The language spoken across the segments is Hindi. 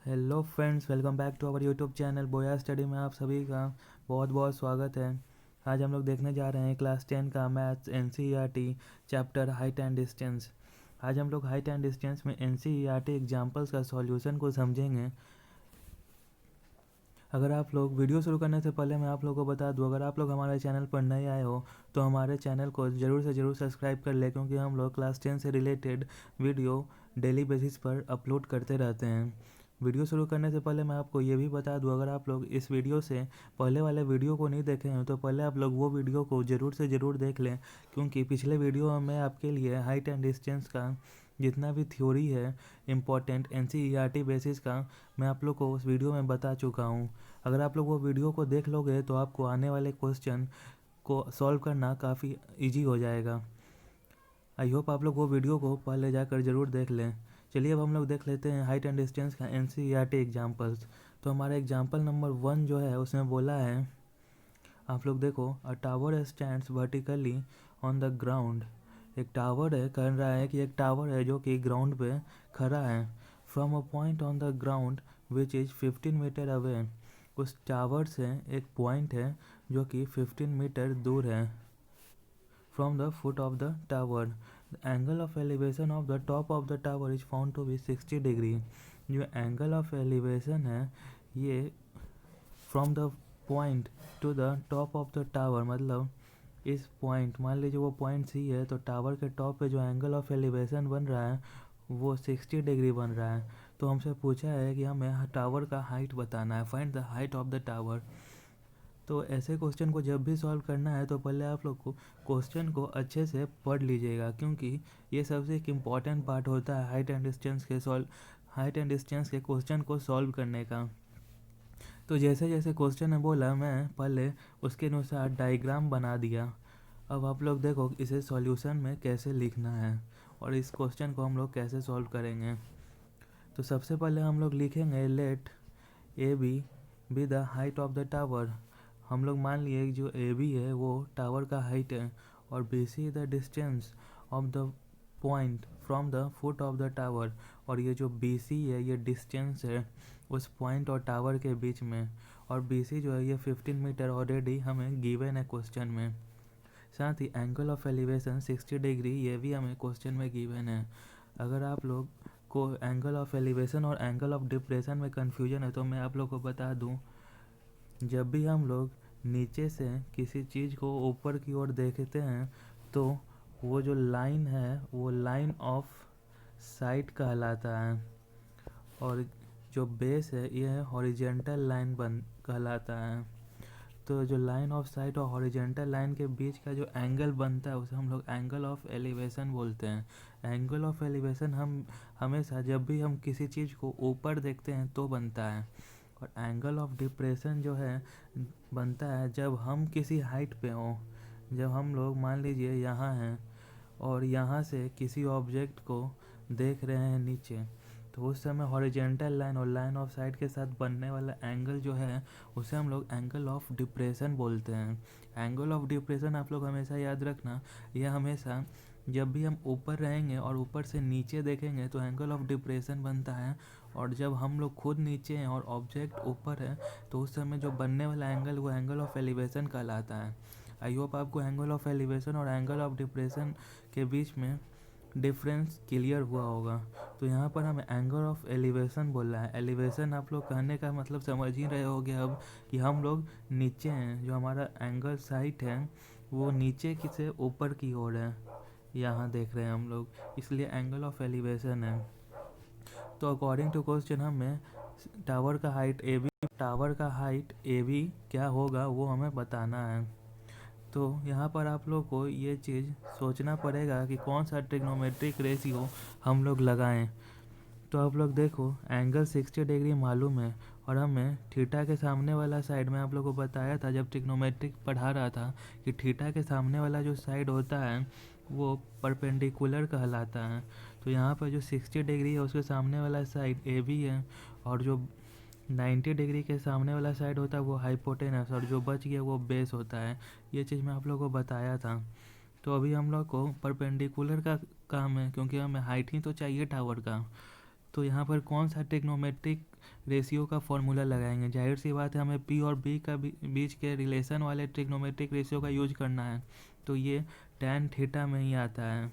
Hello friends, welcome back to our YouTube channel Boya study में आप सभी का बहुत बहुत स्वागत है। आज हम लोग देखने जा रहे हैं क्लास 10 का maths NCERT chapter height and distance. आज हम लोग हाइट एंड डिस्टेंस में एनसीईआरटी एग्जाम्पल्स का सॉल्यूशन को समझेंगे। अगर आप लोग वीडियो शुरू करने से पहले मैं आप लोगों को बता दूं, अगर आप लोग हमारे चैनल पर नए आए हो तो हमारे चैनल को ज़रूर से ज़रूर सब्सक्राइब कर ले, क्योंकि हम लोग क्लास 10 से रिलेटेड वीडियो डेली बेसिस पर अपलोड करते रहते हैं। वीडियो शुरू करने से पहले मैं आपको ये भी बता दूं, अगर आप लोग इस वीडियो से पहले वाले वीडियो को नहीं देखे हैं तो पहले आप लोग वो वीडियो को ज़रूर से ज़रूर देख लें, क्योंकि पिछले वीडियो में आपके लिए हाइट एंड डिस्टेंस का जितना भी थ्योरी है इम्पॉर्टेंट एनसीईआरटी बेसिस का, मैं आप लोग को उस वीडियो में बता चुका हूँ। अगर आप लोग वो वीडियो को देख लोगे तो आपको आने वाले क्वेश्चन को सॉल्व करना काफ़ी इजी हो जाएगा। आई होप आप लोग वो वीडियो को पहले जाकर ज़रूर देख लें। चलिए अब हम लोग देख लेते हैं हाइट एंड डिस्टेंस का एनसीईआरटी एग्जाम्पल्स। तो हमारा एग्जाम्पल नंबर 1 जो है उसमें बोला है, आप लोग देखो, अ tower stands vertically on the ground. एक टावर है, कह रहा है कि एक टावर है जो कि ग्राउंड पे खड़ा है। From a point on the ground which is 15 metre away. उस टावर से एक पॉइंट है जो कि 15 मीटर दूर है। From the foot of the tower the angle of elevation of the top of the tower is found to be 60 degree. जो एंगल ऑफ एलिवेशन है ये from the point to the top of the tower, मतलब इस पॉइंट, मान लीजिए वो पॉइंट सी है, तो टावर के टॉप पे जो एंगल ऑफ एलिवेशन बन रहा है वो 60 डिग्री बन रहा है। तो हमसे पूछा है कि हमें टावर का हाइट बताना है, find the height of the tower. तो ऐसे क्वेश्चन को जब भी सॉल्व करना है तो पहले आप लोग को क्वेश्चन को अच्छे से पढ़ लीजिएगा, क्योंकि ये सबसे एक इम्पॉर्टेंट पार्ट होता है हाइट एंड डिस्टेंस के क्वेश्चन को सॉल्व करने का। तो जैसे जैसे क्वेश्चन है बोला, मैं पहले उसके अनुसार डायग्राम बना दिया। अब आप लोग देखो इसे सॉल्यूशन में कैसे लिखना है और इस क्वेश्चन को हम लोग कैसे सॉल्व करेंगे। तो सबसे पहले हम लोग लिखेंगे let A B the height of the tower. हम लोग मान लिए जो ए बी है वो टावर का हाइट है और B C the distance of the point from the foot of the tower. और ये जो बी सी है ये डिस्टेंस है उस पॉइंट और टावर के बीच में, और बी सी जो है ये 15 मीटर ऑलरेडी हमें गिवन है क्वेश्चन में। साथ ही एंगल ऑफ एलिवेशन 60 डिग्री ये भी हमें क्वेश्चन में गिवन है। अगर आप लोग को एंगल ऑफ एलिवेशन और एंगल ऑफ डिप्रेशन में कन्फ्यूजन है तो मैं आप लोग को बता दूं, जब भी हम लोग नीचे से किसी चीज़ को ऊपर की ओर देखते हैं तो वो जो लाइन है वो लाइन ऑफ साइट कहलाता है, और जो बेस है ये है हॉरिजेंटल लाइन बन कहलाता है। तो जो लाइन ऑफ साइट और हॉरिजेंटल लाइन के बीच का जो एंगल बनता है उसे हम लोग एंगल ऑफ एलिवेशन बोलते हैं। एंगल ऑफ एलिवेशन हम हमेशा जब भी हम किसी चीज़ को ऊपर देखते हैं तो बनता है, और एंगल ऑफ डिप्रेशन जो है बनता है जब हम किसी हाइट पे हों। जब हम लोग मान लीजिए यहाँ हैं और यहाँ से किसी ऑब्जेक्ट को देख रहे हैं नीचे, तो उस समय हॉरिजेंटल लाइन और लाइन ऑफ साइट के साथ बनने वाला एंगल जो है उसे हम लोग एंगल ऑफ डिप्रेशन बोलते हैं। एंगल ऑफ डिप्रेशन आप लोग हमेशा याद रखना, यह हमेशा जब भी हम ऊपर रहेंगे और ऊपर से नीचे देखेंगे तो एंगल ऑफ डिप्रेशन बनता है, और जब हम लोग खुद नीचे हैं और ऑब्जेक्ट ऊपर है तो उस समय जो बनने वाला एंगल वो एंगल ऑफ एलिवेशन कहलाता है। आई होप आपको एंगल ऑफ एलिवेशन और एंगल ऑफ डिप्रेशन के बीच में डिफरेंस क्लियर हुआ होगा। तो यहाँ पर हमें एंगल ऑफ एलिवेशन बोल रहा है। एलिवेशन आप लोग कहने का मतलब समझ ही रहे होगे अब कि हम लोग नीचे हैं, जो हमारा एंगल साइट है वो नीचे की से ऊपर की ओर है, यहाँ देख रहे हैं हम लोग, इसलिए एंगल ऑफ एलिवेशन है। तो अकॉर्डिंग टू क्वेश्चन हमें टावर का हाइट ए बी क्या होगा वो हमें बताना है। तो यहाँ पर आप लोग को ये चीज़ सोचना पड़ेगा कि कौन सा ट्रिग्नोमेट्रिक रेशियो हम लोग लगाएं। तो आप लोग देखो एंगल 60 डिग्री मालूम है, और हमें थीटा के सामने वाला साइड में आप लोग को बताया था जब ट्रिग्नोमेट्रिक पढ़ा रहा था कि थीटा के सामने वाला जो साइड होता है वो परपेंडिकुलर कहलाता है। तो यहाँ पर जो 60 डिग्री है उसके सामने वाला साइड ए बी है, और जो 90 डिग्री के सामने वाला साइड होता है वो हाइपोटेनस, और जो बच गया वो बेस होता है। ये चीज़ मैं आप लोगों को बताया था। तो अभी हम लोग को परपेंडिकुलर का काम है, क्योंकि हमें हाइट ही तो चाहिए टावर का। तो यहाँ पर कौन सा ट्रिग्नोमेट्रिक रेशियो का फॉर्मूला लगाएंगे? जाहिर सी बात है, हमें पी और बी का बीच के रिलेशन वाले ट्रिग्नोमेट्रिक रेशियो का यूज करना है। तो ये टैन थीटा में ही आता है,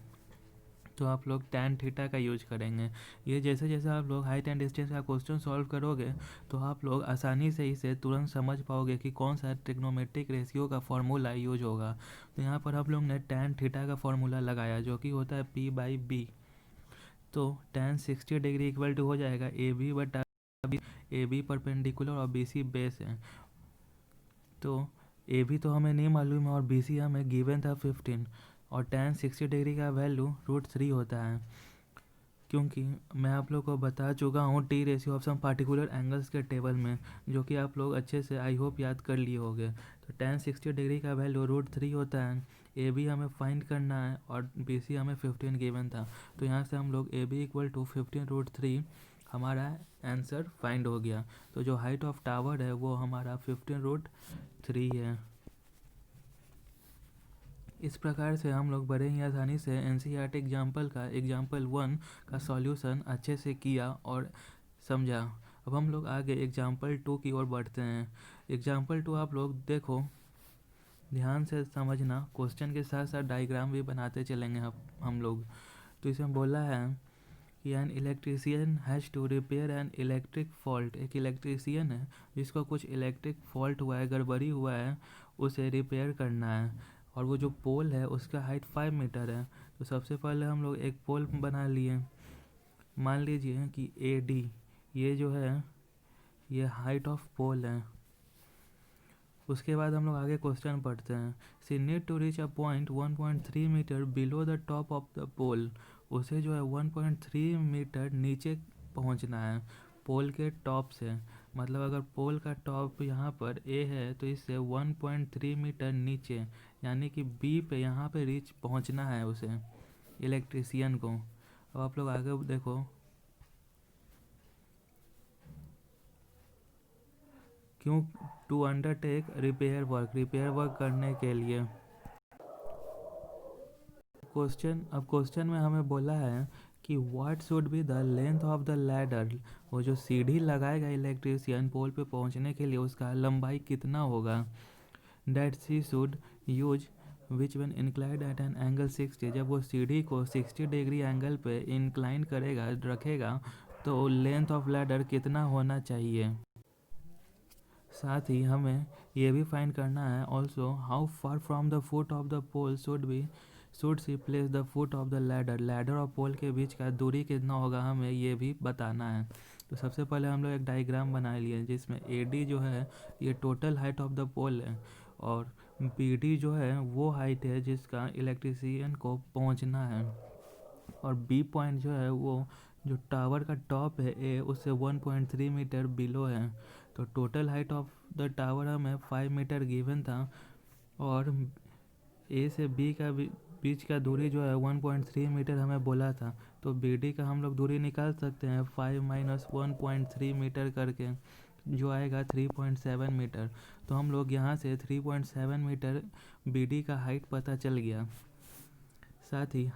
तो आप लोग टैन थीटा का यूज करेंगे। ये जैसे जैसे आप लोग हाइट एंड डिस्टेंस का क्वेश्चन सॉल्व करोगे तो आप लोग आसानी से इसे तुरंत समझ पाओगे कि कौन सा ट्रिग्नोमेट्रिक रेशियो का फॉर्मूला यूज होगा। तो यहाँ पर आप लोग ने टैन थीटा का फॉर्मूला लगाया, जो कि होता है पी बाई बी। तो टैन 60 डिग्री इक्वल टू हो जाएगा ए बी बटा बी। ए बी परपेंडिकुलर और बी सी बेस है। तो ए बी तो हमें नहीं मालूम है और बी सी हमें गिवन था 15, और टैन 60 डिग्री का वैल्यू √3 होता है। क्योंकि मैं आप लोग को बता चुका हूँ T ratio of some particular angles के टेबल में, जो कि आप लोग अच्छे से आई होप याद कर लिए होंगे। तो टैन 60 डिग्री का वैल्यू √3 होता है। ए बी हमें फाइंड करना है और बी सी हमें 15 गिवन था। तो यहाँ से हम लोग ए बी इक्वल टू 15√3 हमारा आंसर फाइंड हो गया। तो जो हाइट ऑफ टावर है वो हमारा 15√3 है। इस प्रकार से हम लोग बड़े ही आसानी से एनसीईआरटी एग्जाम्पल 1 का सॉल्यूशन अच्छे से किया और समझा। अब हम लोग आगे एग्जाम्पल 2 की ओर बढ़ते हैं। एग्जाम्पल 2 आप लोग देखो, ध्यान से समझना, क्वेश्चन के साथ साथ डायग्राम भी बनाते चलेंगे हम लोग। तो इसमें बोला है कि an electrician has to repair an electric fault. एक इलेक्ट्रीशियन है जिसको कुछ इलेक्ट्रिक फॉल्ट हुआ है, गड़बड़ी हुआ है, उसे रिपेयर करना है। और वो जो पोल है उसका हाइट 5 मीटर है। तो सबसे पहले हम लोग एक पोल बना लिए। मान लीजिए कि ए डी ये जो है ये हाइट ऑफ पोल है। उसके बाद हम लोग आगे क्वेश्चन पढ़ते हैं। See need to reach a point 1.3 metre below the top of the pole. उसे जो है 1.3 मीटर नीचे पहुंचना है पोल के टॉप से। मतलब अगर पोल का टॉप यहाँ पर ए है तो इससे 1.3 मीटर नीचे, यानी कि बी पे यहाँ पे रीच पहुंचना है उसे, इलेक्ट्रीशियन को। अब आप लोग आगे देखो, क्यों? टू अंडरटेक रिपेयर वर्क करने के लिए। क्वेश्चन में हमें बोला है कि what should be the length of the ladder. वो जो सीढ़ी लगाएगा इलेक्ट्रीशियन पोल पे पहुंचने के लिए, उसका लंबाई कितना होगा। That she should use which one inclined at an angle 60। जब वो सीढ़ी को 60 डिग्री एंगल पे इंक्लाइन करेगा, रखेगा, तो लेंथ ऑफ लैडर कितना होना चाहिए। साथ ही हमें ये भी फाइंड करना है also how far from the foot of the pole should she place the foot of the ladder और पोल के बीच का दूरी कितना होगा, हमें ये भी बताना है। तो सबसे पहले हम लोग एक डायग्राम बना लिए जिसमें ए डी जो है ये टोटल हाइट ऑफ द पोल है, और बी डी जो है वो हाइट है जिसका इलेक्ट्रीशियन को पहुंचना है, और बी पॉइंट जो है वो जो टावर का टॉप है ए उससे 1.3 मीटर बिलो है। तो total height of the tower हमें 5 मीटर गिवन था, और ए से बी का बीच का दूरी जो है 1.3 मीटर हमें बोला था। तो बी डी का हम लोग दूरी निकाल सकते हैं 5 माइनस 1.3 मीटर करके, जो आएगा 3.7 मीटर। तो हम लोग यहाँ से 3.7 मीटर बी डी का हाइट पता चल गया। साथ ही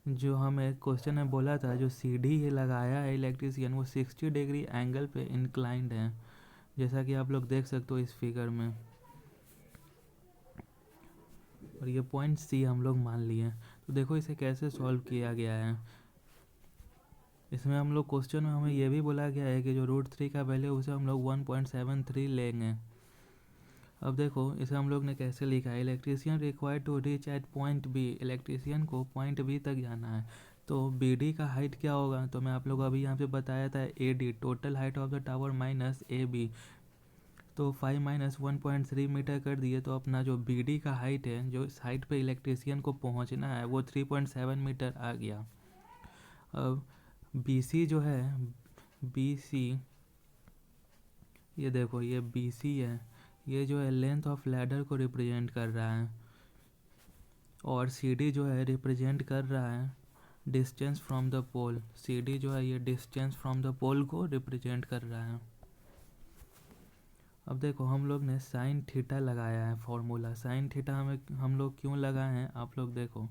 जो हमें क्वेश्चन में बोला था, जो सीढ़ी ये लगाया है इलेक्ट्रीशियन वो 60 डिग्री एंगल पे इंक्लाइंड है, जैसा कि आप लोग देख सकते हो इस फिगर में। और ये पॉइंट सी हम लोग मान लिए। तो देखो इसे कैसे सॉल्व किया गया है। इसमें हम लोग क्वेश्चन में हमें ये भी बोला गया है कि जो √3 का वैल्यू उसे हम लोग 1.73 लेंगे। अब देखो इसे हम लोग ने कैसे लिखा है। Electrician required to reach at point B. Electrician को पॉइंट बी तक जाना है। तो बी डी का हाइट क्या होगा, तो मैं आप लोग अभी यहाँ पे बताया था A D total height of the tower minus A B. तो 5 माइनस 1.3 मीटर कर दिए, तो अपना जो बी डी का हाइट है, जो इस हाइट पे इलेक्ट्रीशियन को पहुँचना है, वो 3.7 मीटर आ गया। अब बी सी जो है, बी सी, ये देखो ये बी सी है, ये जो है लेंथ ऑफ लैडर को रिप्रेजेंट कर रहा है, और सी डी जो है रिप्रेजेंट कर रहा है distance from the pole. C D जो है ये डिस्टेंस फ्रॉम द पोल को रिप्रेजेंट कर रहा है। अब देखो हम लोग ने साइन थीटा लगाया है फॉर्मूला। साइन थीटा हम लोग क्यों लगाए हैं, आप लोग देखो।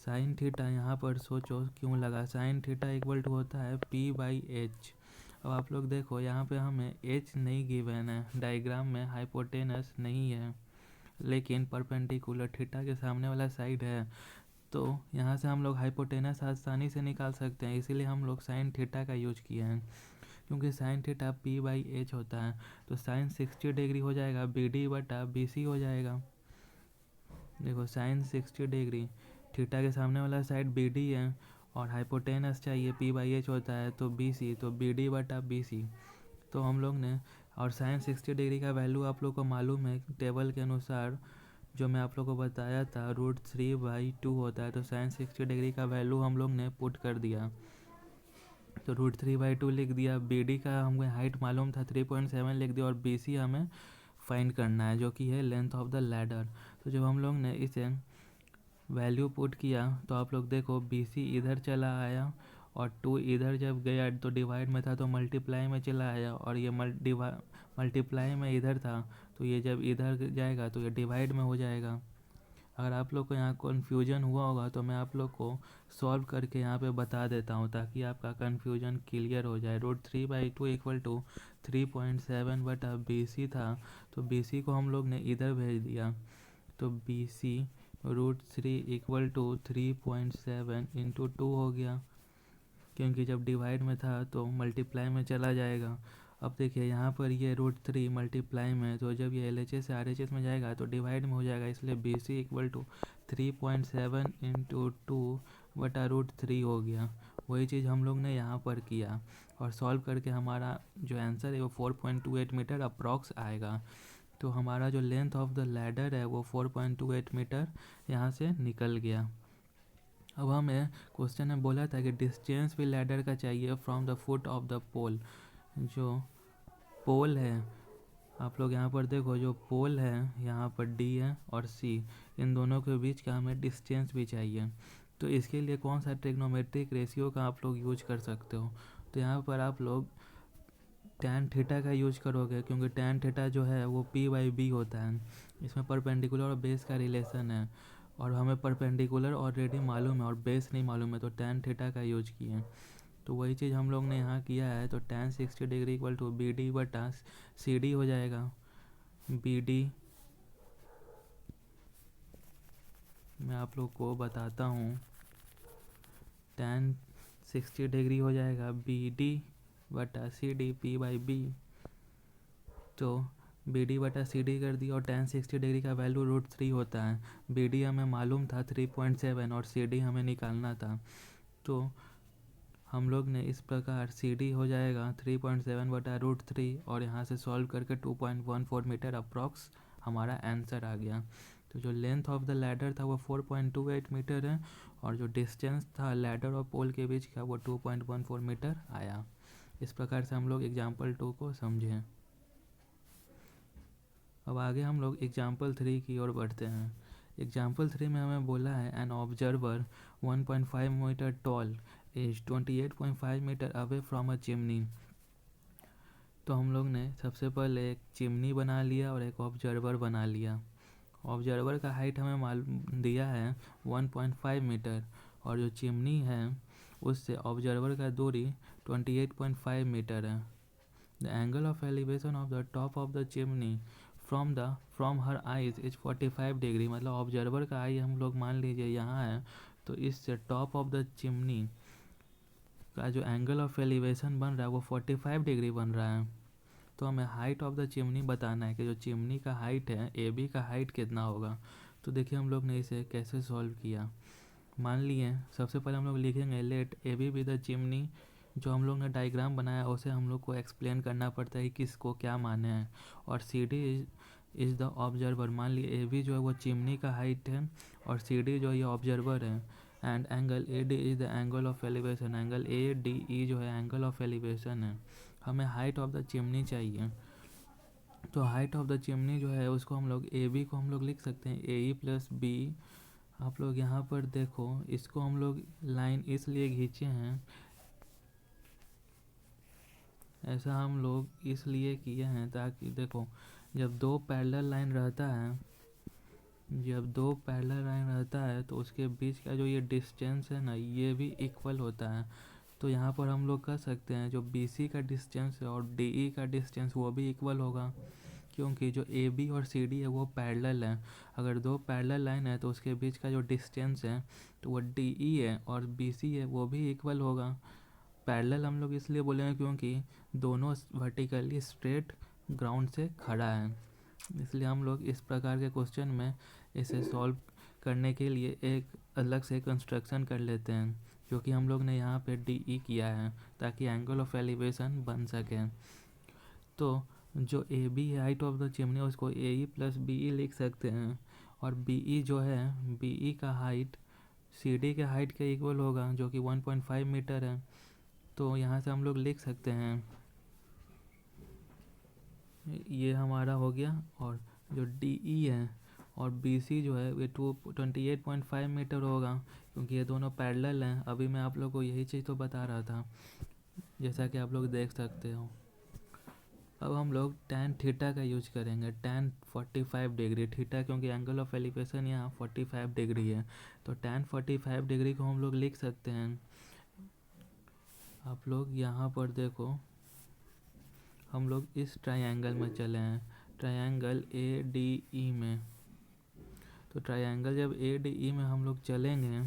साइन थीटा यहाँ पर सोचो क्यों लगा, साइन थीटा इक्वल टू होता है p/h। अब आप लोग देखो यहाँ पे हमें h नहीं गिवन है, डायग्राम में हाइपोटेनस नहीं है, लेकिन परपेंडिकुलर थीटा के सामने वाला साइड है, तो यहाँ से हम लोग हाइपोटेनस आसानी से निकाल सकते हैं। इसीलिए हम लोग साइन थीटा का यूज किए हैं, क्योंकि साइन थीटा p/h होता है। तो साइन 60 डिग्री हो जाएगा BD/BC हो जाएगा। देखो साइन 60 डिग्री, थीटा के सामने वाला साइड BD है और हाइपोटेनस चाहिए p/h होता है तो BC, तो BD/BC। तो हम लोग ने, और साइन 60 डिग्री का वैल्यू आप लोग को मालूम है टेबल के अनुसार, जो मैं आप लोग को बताया था √3/2 होता है। तो साइन 60 डिग्री का वैल्यू हम लोग ने पुट कर दिया, तो √3/2 लिख दिया। BD का हमें हाइट मालूम था 3.7 लिख दिया, और BC हमें फाइंड करना है जो कि है लेंथ ऑफ द लैडर। तो जब हम लोग ने इसे वैल्यू पुट किया तो आप लोग देखो BC इधर चला आया और 2 इधर जब गया तो डिवाइड में था तो मल्टीप्लाई में चला आया, और ये मल्टीप्लाई में इधर था तो ये जब इधर जाएगा तो ये डिवाइड में हो जाएगा। अगर आप लोग को यहाँ कन्फ्यूजन हुआ होगा तो मैं आप लोग को सॉल्व करके यहाँ पे बता देता हूँ ताकि आपका कन्फ्यूजन क्लियर हो जाए। √3/2 इक्वल टू 3.7/BC था, तो BC को हम लोग ने इधर भेज दिया, तो BC √3 इक्वल टू 3.7 इंटू 2 हो गया, क्योंकि जब डिवाइड में था तो मल्टीप्लाई में चला जाएगा। अब देखिए यहाँ पर ये √3 मल्टीप्लाई में, तो जब ये LHS से RHS में जाएगा तो डिवाइड में हो जाएगा, इसलिए BC इक्वल टू 3.7 इंटू 2/√3 हो गया। वही चीज़ हम लोग ने यहाँ पर किया और सॉल्व करके हमारा जो आंसर है वो 4.28 मीटर अप्रॉक्स आएगा। तो हमारा जो लेंथ ऑफ द लैडर है वो 4.28 मीटर यहाँ से निकल गया। अब हमें क्वेश्चन में बोला था कि डिस्टेंस भी लैडर का चाहिए from the foot of the pole. जो पोल है आप लोग यहाँ पर देखो, जो पोल है यहाँ पर D है और C, इन दोनों के बीच का हमें डिस्टेंस भी चाहिए। तो इसके लिए कौन सा ट्रिग्नोमेट्रिक रेशियो का आप लोग यूज कर सकते हो, तो यहाँ पर आप लोग tan थीटा का यूज करोगे, क्योंकि tan थीटा जो है वो p/b होता है। इसमें परपेंडिकुलर और बेस का रिलेशन है, और हमें परपेंडिकुलर ऑलरेडी मालूम है और बेस नहीं मालूम है, तो tan थीटा का यूज किए। तो वही चीज़ हम लोग ने यहाँ किया है, तो tan 60 degree equal to BD/CD हो जाएगा। BD मैं आप लोग को बताता हूँ, tan 60 डिग्री हो जाएगा BD/CD p/b। तो BD/CD कर दिया, और tan 60 डिग्री का वैल्यू √3 होता है। BD हमें मालूम था 3.7 और CD हमें निकालना था, तो हम लोग ने इस प्रकार CD हो जाएगा 3.7/√3, और यहाँ से सॉल्व करके 2.14 मीटर अप्रॉक्स हमारा आंसर आ गया। तो जो लेंथ ऑफ द लैडर था वो 4.28 मीटर है, और जो डिस्टेंस था लैडर और पोल के बीच का वो 2.14 मीटर आया। इस प्रकार से हम लोग एग्जाम्पल 2 को समझें। अब आगे हम लोग एग्जाम्पल 3 की ओर बढ़ते हैं। एग्जाम्पल 3 में हमें बोला है an observer 1.5 metre tall is 28.5 metre away from a chimney. तो हम लोग ने सबसे पहले एक चिमनी बना लिया और एक ऑब्जर्वर बना लिया। ऑब्जर्वर का हाइट हमें मालूम दिया है 1.5 मीटर, और जो चिमनी है उससे ऑब्जर्वर का दूरी 28.5 मीटर है। The angle of elevation of the top of the chimney from her eyes is 45 degree. मतलब ऑब्जर्वर का आई हम लोग मान लीजिए यहाँ है, तो इससे टॉप ऑफ द चिमनी का जो एंगल ऑफ एलिवेशन बन रहा है वो 45 डिग्री बन रहा है। तो हमें हाइट ऑफ द चिमनी बताना है कि जो चिमनी का हाइट है AB का हाइट कितना होगा। तो देखिए हम लोग ने इसे कैसे सॉल्व किया। मान लिए सबसे पहले हम लोग लिखेंगे let AB be the chimney. जो हम लोग ने डायग्राम बनाया उसे हम लोग को एक्सप्लेन करना पड़ता है कि किसको क्या माने हैं, और CD इज़ द ऑब्जर्वर। मान लिए AB जो है वो चिमनी का हाइट है और CD जो ये ऑब्जर्वर है, and angle AD is the angle of elevation. Angle ADE जो है एंगल ऑफ एलिवेशन है। हमें हाइट ऑफ द चिमनी चाहिए, तो हाइट ऑफ द चिमनी जो है उसको हम लोग AB को हम लोग लिख सकते हैं AE+B। आप लोग यहाँ पर देखो, इसको हम लोग लाइन इसलिए खींचे हैं, ऐसा हम लोग इसलिए किए हैं ताकि देखो जब दो पैरेलल लाइन रहता है जब दो पैरेलल लाइन रहता है तो उसके बीच का जो ये डिस्टेंस है ना, ये भी इक्वल होता है। तो यहाँ पर हम लोग कर सकते हैं जो BC का डिस्टेंस है और DE का डिस्टेंस वो भी इक्वल होगा, क्योंकि जो AB और CD है वो पैरेलल है। अगर दो पैरेलल लाइन है तो उसके बीच का जो डिस्टेंस है तो वो DE है और BC है वो भी इक्वल होगा। पैरेलल हम लोग इसलिए बोलेंगे क्योंकि दोनों वर्टिकली स्ट्रेट ग्राउंड से खड़ा है, इसलिए हम लोग इस प्रकार के क्वेश्चन में इसे सॉल्व करने के लिए एक अलग से कंस्ट्रक्शन कर लेते हैं, जो कि हम लोग ने यहाँ पे DE किया है ताकि एंगल ऑफ एलिवेशन बन सके। तो जो AB है हाइट ऑफ द चिमनी, उसको AE प्लस BE लिख सकते हैं, और BE जो है BE का हाइट CD के हाइट के इक्वल होगा जो कि 1.5 मीटर है। तो यहाँ से हम लोग लिख सकते हैं, ये हमारा हो गया। और जो DE है और BC जो है ये 28.5 मीटर होगा, क्योंकि ये दोनों पैरेलल हैं। अभी मैं आप लोग को यही चीज़ तो बता रहा था, जैसा कि आप लोग देख सकते हो। अब हम लोग tan थीटा का यूज करेंगे, tan 45 डिग्री थीटा, क्योंकि एंगल ऑफ एलिवेशन यहाँ 45 डिग्री है। तो tan 45 डिग्री को हम लोग लिख सकते हैं। आप लोग यहाँ पर देखो, हम लोग इस ट्रायंगल में चले हैं, ट्रायंगल ADE में। तो ट्रायंगल जब ADE में हम लोग चलेंगे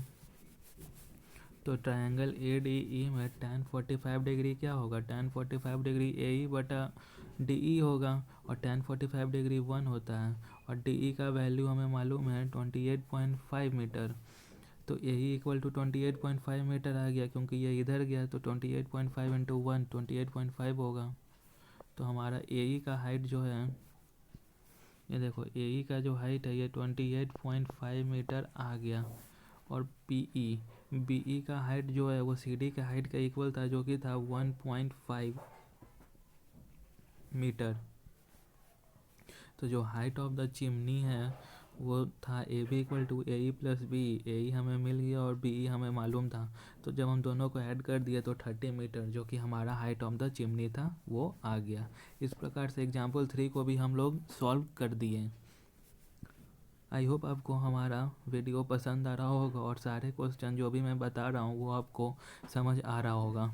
तो ट्रायंगल ADE में tan 45 डिग्री क्या होगा, tan 45 डिग्री AE बटा DE होगा, और tan 45 डिग्री 1 होता है, और DE का वैल्यू हमें मालूम है 28.5 मीटर। तो AE इक्वल टू 28.5 मीटर आ गया, क्योंकि ये इधर गया तो 28.5 इंटू 1 28.5 होगा। तो हमारा AE का हाइट जो है, ये देखो AE का जो हाइट है ये 28.5 मीटर आ गया। और BE का हाइट जो है वो CD का हाइट का इक्वल था, जो कि था 1.5 मीटर। तो जो हाइट ऑफ द चिमनी है वो था AB equal to AE plus BE। AE हमें मिल गया और BE हमें मालूम था, तो जब हम दोनों को ऐड कर दिए तो 30 मीटर, जो कि हमारा हाइट ऑफ द चिमनी था, वो आ गया। इस प्रकार से एग्जाम्पल 3 को भी हम लोग सॉल्व कर दिए। आई होप आपको हमारा वीडियो पसंद आ रहा होगा, और सारे क्वेश्चन जो भी मैं बता रहा हूँ वो आपको समझ आ रहा होगा।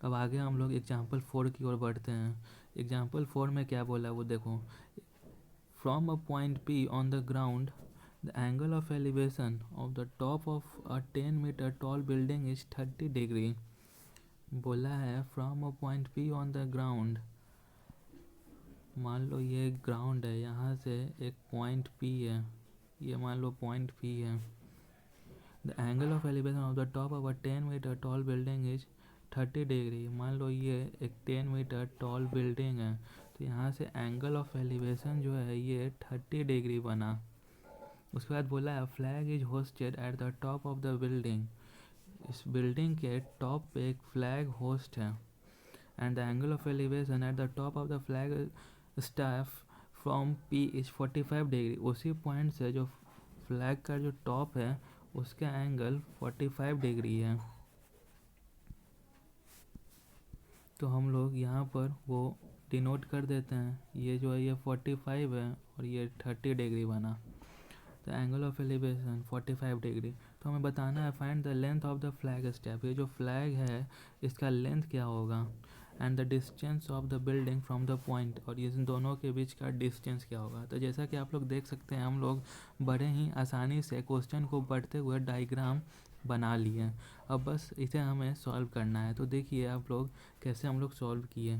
अब आगे हम लोग एग्जाम्पल 4 की ओर बढ़ते हैं। एग्जाम्पल 4 में क्या बोला वो देखो, from a point P on the ground the angle of elevation of the top of a 10 metre tall building is 30 degree. बोला है from a point P on the ground, मान लो ये ग्राउंड है, यहाँ से एक पॉइंट P है, ये मान लो पॉइंट P है। The angle of elevation of the top of a 10 metre tall building is 30 degree. मान लो ये एक 10 मीटर टॉल बिल्डिंग है, तो यहाँ से एंगल ऑफ एलिवेशन जो है ये 30 डिग्री बना। उसके बाद बोला है flag is hosted at the top of the building. इस बिल्डिंग के टॉप पे एक फ्लैग होस्ट है, and the angle of elevation at the top of the flag staff from P is 45 degree. उसी पॉइंट से जो फ्लैग का जो टॉप है उसका एंगल 45 डिग्री है। तो हम लोग यहाँ पर वो डिनोट कर देते हैं, ये जो है ये 45 है और ये 30 डिग्री बना। तो एंगल ऑफ एलिवेशन 45 डिग्री। तो हमें बताना है find the length of the flag step. ये जो फ्लैग है इसका लेंथ क्या होगा, and the distance of the building from the point, और ये दोनों के बीच का डिस्टेंस क्या होगा। तो जैसा कि आप लोग देख सकते हैं, हम लोग बड़े ही आसानी से क्वेश्चन को बढ़ते हुए डायग्राम बना लिए। अब बस इसे हमें सॉल्व करना है। तो देखिए आप लोग कैसे हम लोग सॉल्व किए।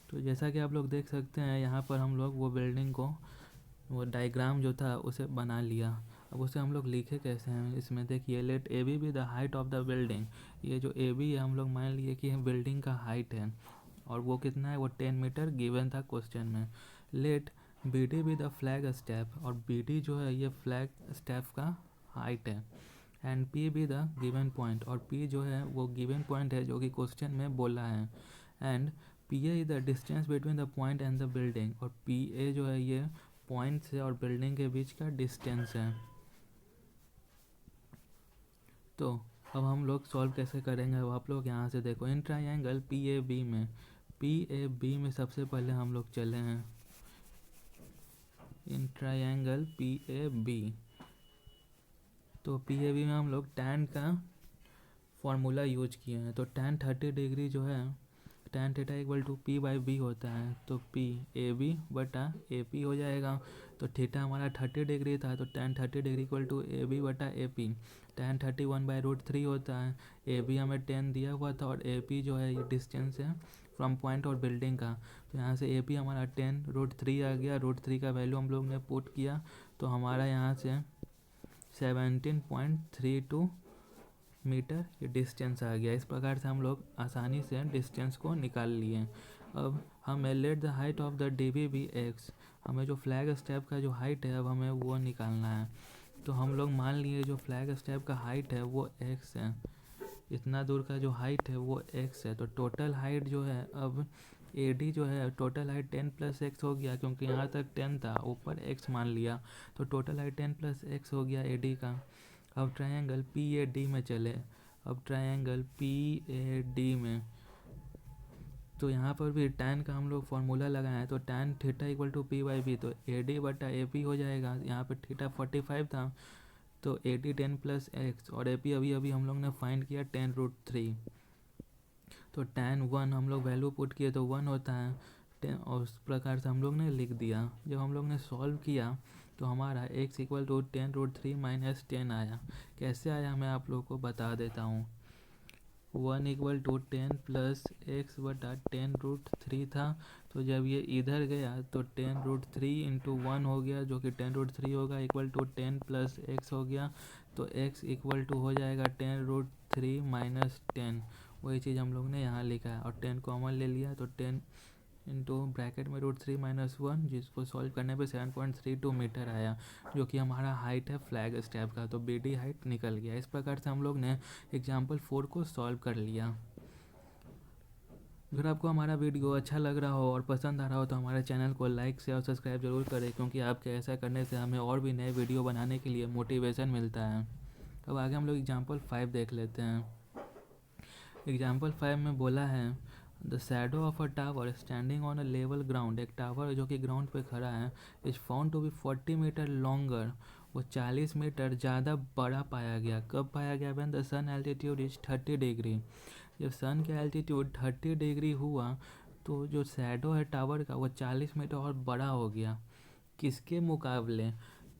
तो जैसा कि आप लोग देख सकते हैं, यहाँ पर हम लोग वो बिल्डिंग को, वो डायग्राम जो था उसे बना लिया। अब उसे हम लोग लिखे कैसे हैं, इसमें देखिए let AB be the height of the building. ये जो AB है हम लोग मान लिए कि बिल्डिंग का हाइट है, और वो कितना है, वो 10 मीटर गिवन था क्वेश्चन में। Let BD be the flag step, और BD जो है ये फ्लैग स्टेप का हाइट है, and P be the given point, और P जो है वो गिवन पॉइंट है जो कि क्वेश्चन में बोला है, and PA is the distance between the point and the building, और PA जो है ये पॉइंट से और बिल्डिंग के बीच का डिस्टेंस है। तो अब हम लोग सॉल्व कैसे करेंगे, अब आप लोग यहाँ से देखो, इन ट्रायंगल PAB में सबसे पहले हम लोग चले हैं इन ट्रायंगल PAB। तो PAB में हम लोग tan का फॉर्मूला यूज किए हैं। तो tan 30 डिग्री जो है tan theta equal to P/B होता है। तो PAB बटा AP हो जाएगा। तो थीटा हमारा 30 डिग्री था, तो tan 30 degree equal to AB बटा AP। tan 30 1/√3 होता है। AB हमें 10 दिया हुआ था और AP जो है ये डिस्टेंस है फ्रॉम पॉइंट और बिल्डिंग का। तो यहाँ से AP हमारा 10√3 आ गया। √3 का वैल्यू हम लोग ने पुट किया तो हमारा यहाँ से 17.32 मीटर ये डिस्टेंस आ गया। इस प्रकार से हम लोग आसानी से डिस्टेंस को निकाल लिए। अब हमें let the height of the DB भी x, हमें जो फ्लैग स्टेप का जो हाइट है अब हमें वो निकालना है। तो हम लोग मान लिए जो फ्लैग स्टेप का हाइट है वो x है, इतना दूर का जो हाइट है वो x है। तो टोटल हाइट जो है अब AD जो है टोटल हाइट 10 + x हो गया, क्योंकि यहाँ तक 10 था, ऊपर x मान लिया तो टोटल हाइट 10 + x हो गया AD का। अब ट्रायंगल PAD में चले। अब ट्रायंगल PAD में तो यहाँ पर भी tan का हम लोग फार्मूला लगाए हैं। तो tan theta equal to P/B, तो AD बटा AP हो जाएगा। यहाँ पे थीटा 45 था तो AD 10 + x और AP अभी अभी हम लोग ने फाइंड किया 10√3। तो tan 1 हम लोग वैल्यू पुट किए तो 1 होता है और उस प्रकार से हम लोग ने लिख दिया। जब हम लोग ने सॉल्व किया तो हमारा x इक्वल टू 10√3 - 10 आया। कैसे आया मैं आप लोग को बता देता हूँ। 1 इक्वल टू 10 + x बटा 10√3 था। तो जब ये इधर गया तो 10√3 इंटू 1 हो गया, जो कि 10√3 होगा, इक्वल टू 10 + x हो गया। तो x इक्वल टू हो जाएगा 10√3 - 10। वही चीज़ हम लोग ने यहाँ लिखा है और 10 कॉमन ले लिया तो 10 इंटू ब्रैकेट में √3 - 1, जिसको सॉल्व करने पे 7.32 मीटर आया, जो कि हमारा हाइट है फ्लैग स्टेप का। तो BD हाइट निकल गया। इस प्रकार से हम लोग ने एग्जाम्पल 4 को सॉल्व कर लिया। अगर आपको हमारा वीडियो अच्छा लग रहा हो और पसंद आ रहा हो तो हमारे चैनल को लाइक शेयर और सब्सक्राइब जरूर करें, क्योंकि आपके ऐसा करने से हमें और भी नए वीडियो बनाने के लिए मोटिवेशन मिलता है। अब आगे हम लोग एग्जाम्पल 5 देख लेते हैं। एग्जाम्पल 5 में बोला है the shadow of a tower standing on a level ground. एक टावर जो कि ग्राउंड पे खड़ा है is found to be 40 metre longer. वो 40 मीटर ज़्यादा बड़ा पाया गया। कब पाया गया? When the sun altitude is 30 degree. जब सन का एल्टीट्यूड 30 डिग्री हुआ तो जो शैडो है टावर का वो 40 मीटर और बड़ा हो गया। किसके मुकाबले?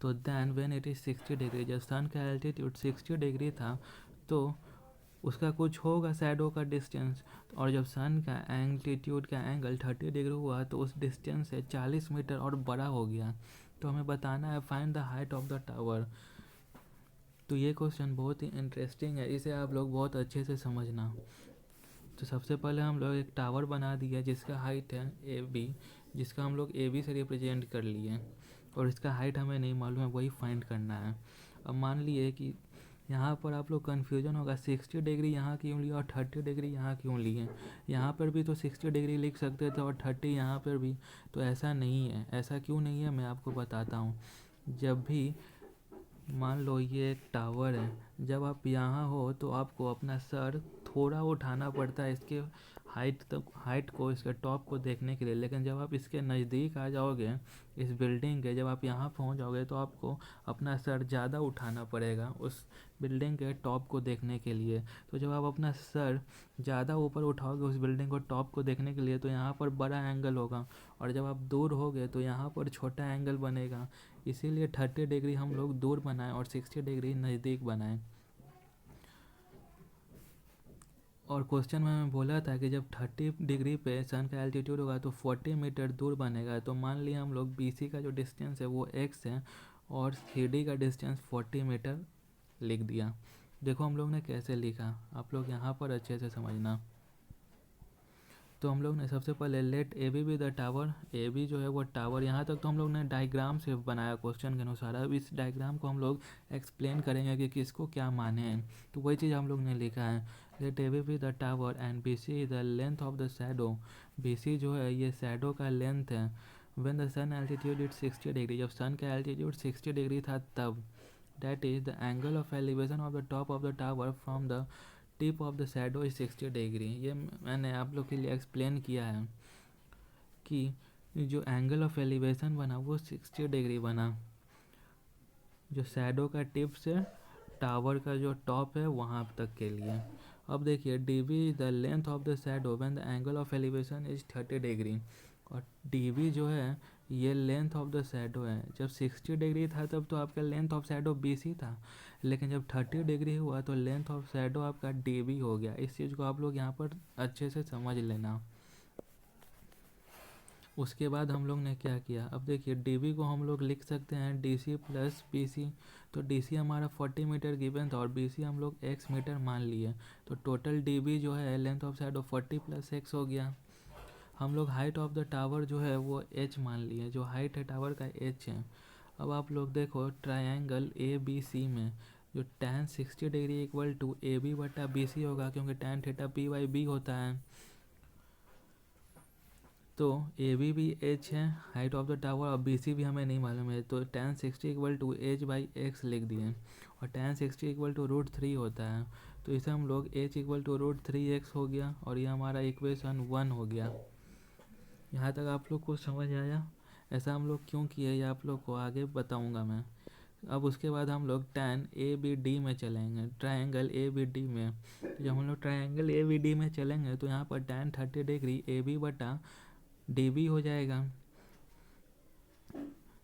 तो then when it is 60 degree, जब सन का एल्टीट्यूड 60 डिग्री था तो उसका कुछ होगा शैडो का डिस्टेंस, और जब सन का एल्टीट्यूड का एंगल 30 डिग्री हुआ तो उस डिस्टेंस से 40 मीटर और बड़ा हो गया। तो हमें बताना है find the height of the tower. तो ये क्वेश्चन बहुत ही इंटरेस्टिंग है, इसे आप लोग बहुत अच्छे से समझना। तो सबसे पहले हम लोग एक टावर बना दिया जिसका हाइट है AB, जिसका हम लोग AB से रिप्रेजेंट कर लिए, और इसका हाइट हमें नहीं मालूम है, वही फाइंड करना है। अब मान लिए कि यहाँ पर आप लोग कन्फ्यूजन होगा 60 डिग्री यहाँ क्यों लिए और 30 डिग्री यहाँ क्यों लिए। यहाँ पर भी तो 60 डिग्री लिख सकते थे और 30 यहाँ पर भी। तो ऐसा नहीं है। ऐसा क्यों नहीं है मैं आपको बताता हूँ। जब भी मान लो ये एक टावर है, जब आप यहाँ हो तो आपको अपना सर थोड़ा उठाना पड़ता है इसके हाइट को, इसके टॉप को देखने के लिए। लेकिन जब आप इसके नज़दीक आ जाओगे इस बिल्डिंग के, जब आप यहाँ पहुँच जाओगे तो आपको अपना सर ज़्यादा उठाना पड़ेगा उस बिल्डिंग के टॉप को देखने के लिए। तो जब आप अपना सर ज़्यादा ऊपर उठाओगे उस बिल्डिंग को टॉप को देखने के लिए तो यहाँ पर बड़ा एंगल होगा, और जब आप दूर होगे तो यहाँ पर छोटा एंगल बनेगा। इसीलिए 30 डिग्री हम लोग दूर बनाएं और 60 डिग्री नज़दीक बनाएं। और क्वेश्चन में हमें बोला था कि जब 30 डिग्री पे सन का एल्टीट्यूड होगा तो 40 मीटर दूर बनेगा। तो मान लिया हम लोग BC का जो डिस्टेंस है वो x है और CD का डिस्टेंस 40 मीटर लिख दिया। देखो हम लोग ने कैसे लिखा, आप लोग यहाँ पर अच्छे से समझना। तो हम लोग ने सबसे पहले late AB be the tower, AB जो है वो टावर। यहाँ तक तो हम लोग ने डायग्राम से बनाया क्वेश्चन के अनुसार। अब इस डायग्राम को हम लोग एक्सप्लेन करेंगे कि किसको क्या माने हैं। तो वही चीज़ हम लोग ने लिखा है let AB be the tower and BC the length of the shadow. BC जो है ये शैडो का लेंथ है। When the sun altitude it 60 degree, जब सन का एल्टीट्यूड 60 डिग्री था तब। That is the angle of elevation of the top of the tower from the tip of the shadow is 60 degree. ये मैंने आप लोग के लिए एक्सप्लेन किया है कि जो एंगल ऑफ एलिवेशन बना वो 60 डिग्री बना, जो शैडो का टिप से टावर का जो टॉप है वहाँ तक के लिए। अब देखिए dv the length of the shadow when the angle of elevation is 30 degree, और dv जो है ये लेंथ ऑफ द शैडो है। जब 60 डिग्री था तब तो आपका लेंथ ऑफ शैडो bc था, लेकिन जब 30 डिग्री हुआ तो लेंथ ऑफ शैडो आपका dv हो गया। इस चीज़ को आप लोग यहाँ पर अच्छे से समझ लेना। उसके बाद हम लोग ने क्या किया, अब देखिए dv को हम लोग लिख सकते हैं dc प्लस bc। तो dc हमारा 40 मीटर गिवन था और bc हम लोग x मीटर मान लिए, तो टोटल dv जो है length of shadow 40 plus x हो गया। हम लोग हाइट ऑफ द टावर जो है वो h मान लिए, जो हाइट है टावर का h है। अब आप लोग देखो ट्रायंगल ए बी सी में जो tan 60 degree equal to A B बटा बी सी होगा, क्योंकि tan theta P by B होता है। तो ए बी एच है हाइट ऑफ द टावर, और बी सी भी हमें नहीं मालूम है, तो tan 60 equal to H by X लिख दिए, और tan 60 इक्वल टू √3 होता है। तो इसे हम लोग h इक्वल टू √3x हो गया, और ये हमारा इक्वेशन 1 हो गया। यहाँ तक आप लोग को समझ आया? ऐसा हम लोग क्यों किए ये आप लोग को आगे बताऊँगा मैं। अब उसके बाद हम लोग tan ए बी डी में चलेंगे, ट्रायंगल ए बी डी में। तो जब हम लोग ट्रायंगल ए बी डी में चलेंगे तो यहाँ पर tan 30 डिग्री ए बी बटा डी बी हो जाएगा।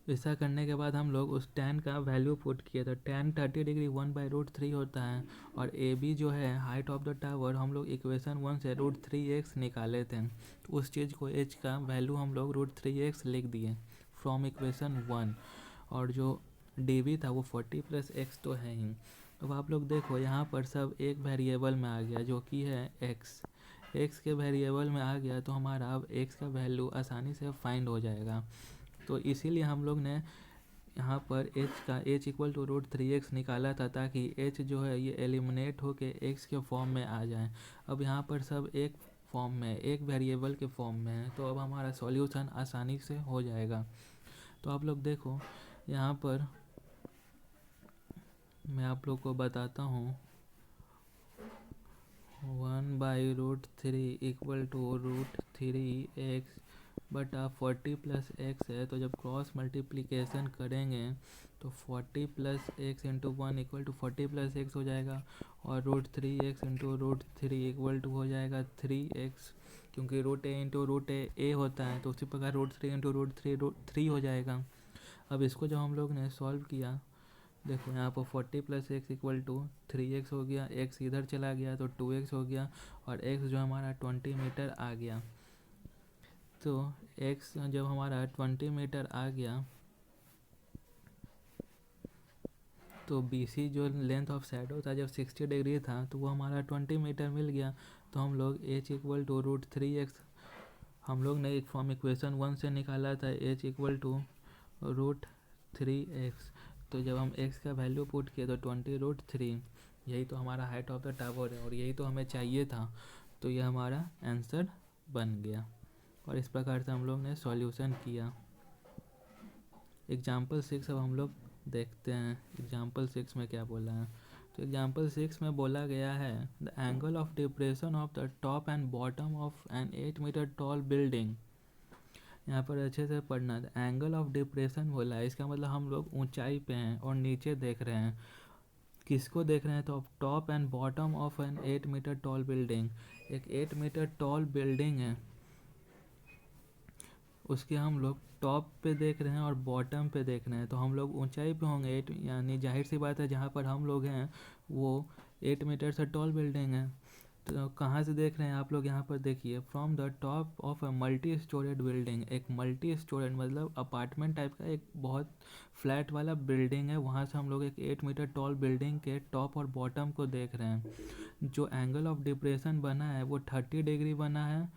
ऐसा करने के बाद हम लोग उस tan का वैल्यू पुट किए, तो tan 30 डिग्री 1/√3 होता है, और ए बी जो है हाइट ऑफ द टावर हम लोग इक्वेशन 1 से √3x निकाले थे, तो उस चीज़ को h का वैल्यू हम लोग √3x लिख दिए फ्रॉम इक्वेशन 1, और जो dv था वो 40 प्लस x तो है ही। अब आप लोग देखो यहाँ पर सब एक वेरिएबल में आ गया जो कि है x के वेरिएबल में आ गया, तो हमारा अब x का वैल्यू आसानी से फाइंड हो जाएगा। तो इसीलिए हम लोग ने यहाँ पर h इक्वल टू √3x निकाला था, ताकि h जो है ये एलिमिनेट होके x के फॉर्म में आ जाए। अब यहाँ पर सब एक फॉर्म में, एक वेरिएबल के फॉर्म में है, तो अब हमारा सॉल्यूशन आसानी से हो जाएगा। तो आप लोग देखो यहाँ पर मैं आप लोग को बताता हूँ, 1/√3 इक्वल टू √3x बटा 40 प्लस x है। तो जब क्रॉस मल्टीप्लिकेशन करेंगे तो 40 plus X into 1 equal to 40 plus X हो जाएगा, और √3x इंटू √3 इक्वल टू हो जाएगा 3x, क्योंकि √a इंटू √a होता है, तो उसी प्रकार √3 इंटू √3 हो जाएगा। अब इसको जब हम लोग ने सॉल्व किया, देखो यहाँ पर 40 plus x equal to 3x हो गया, x इधर चला गया तो 2x हो गया, और x जो हमारा 20 मीटर आ गया। तो x जब हमारा 20 मीटर आ गया तो BC जो लेंथ ऑफ शैडो था जब 60 डिग्री था तो वो हमारा 20 मीटर मिल गया। तो हम लोग h इक्वल टू √3x हम लोग ने एक फॉर्म इक्वेशन 1 से निकाला था, h इक्वल टू √3x। तो जब हम x का वैल्यू पुट किए तो 20√3, यही तो हमारा हाइट ऑफ द टावर है और यही तो हमें चाहिए था, तो ये हमारा आंसर बन गया। और इस प्रकार से हम लोग ने सॉल्यूशन किया। एग्जाम्पल 6 अब हम लोग देखते हैं एग्जाम्पल 6 में क्या बोला है। तो एग्जाम्पल 6 में बोला गया है the angle of depression of the top and bottom of an 8 metre tall building. यहाँ पर अच्छे से पढ़ना, द एंगल ऑफ डिप्रेशन बोला है, इसका मतलब हम लोग ऊंचाई पे हैं और नीचे देख रहे हैं। किसको देख रहे हैं? तो top and bottom of an 8 metre tall building. एक 8 मीटर टॉल बिल्डिंग है, उसके हम लोग टॉप पे देख रहे हैं और बॉटम पे देख रहे हैं, तो हम लोग ऊंचाई पे होंगे 8, यानी जाहिर सी बात है जहाँ पर हम लोग हैं वो 8 मीटर से टॉल बिल्डिंग है। तो कहाँ से देख रहे हैं आप लोग? यहाँ पर देखिए, from the top of a multi storeyed building. एक मल्टी स्टोरेड मतलब अपार्टमेंट टाइप का एक बहुत फ्लैट वाला बिल्डिंग है, वहाँ से हम लोग एक 8 मीटर टॉल बिल्डिंग के टॉप और बॉटम को देख रहे हैं। जो एंगल ऑफ डिप्रेशन बना है वो 30 डिग्री बना है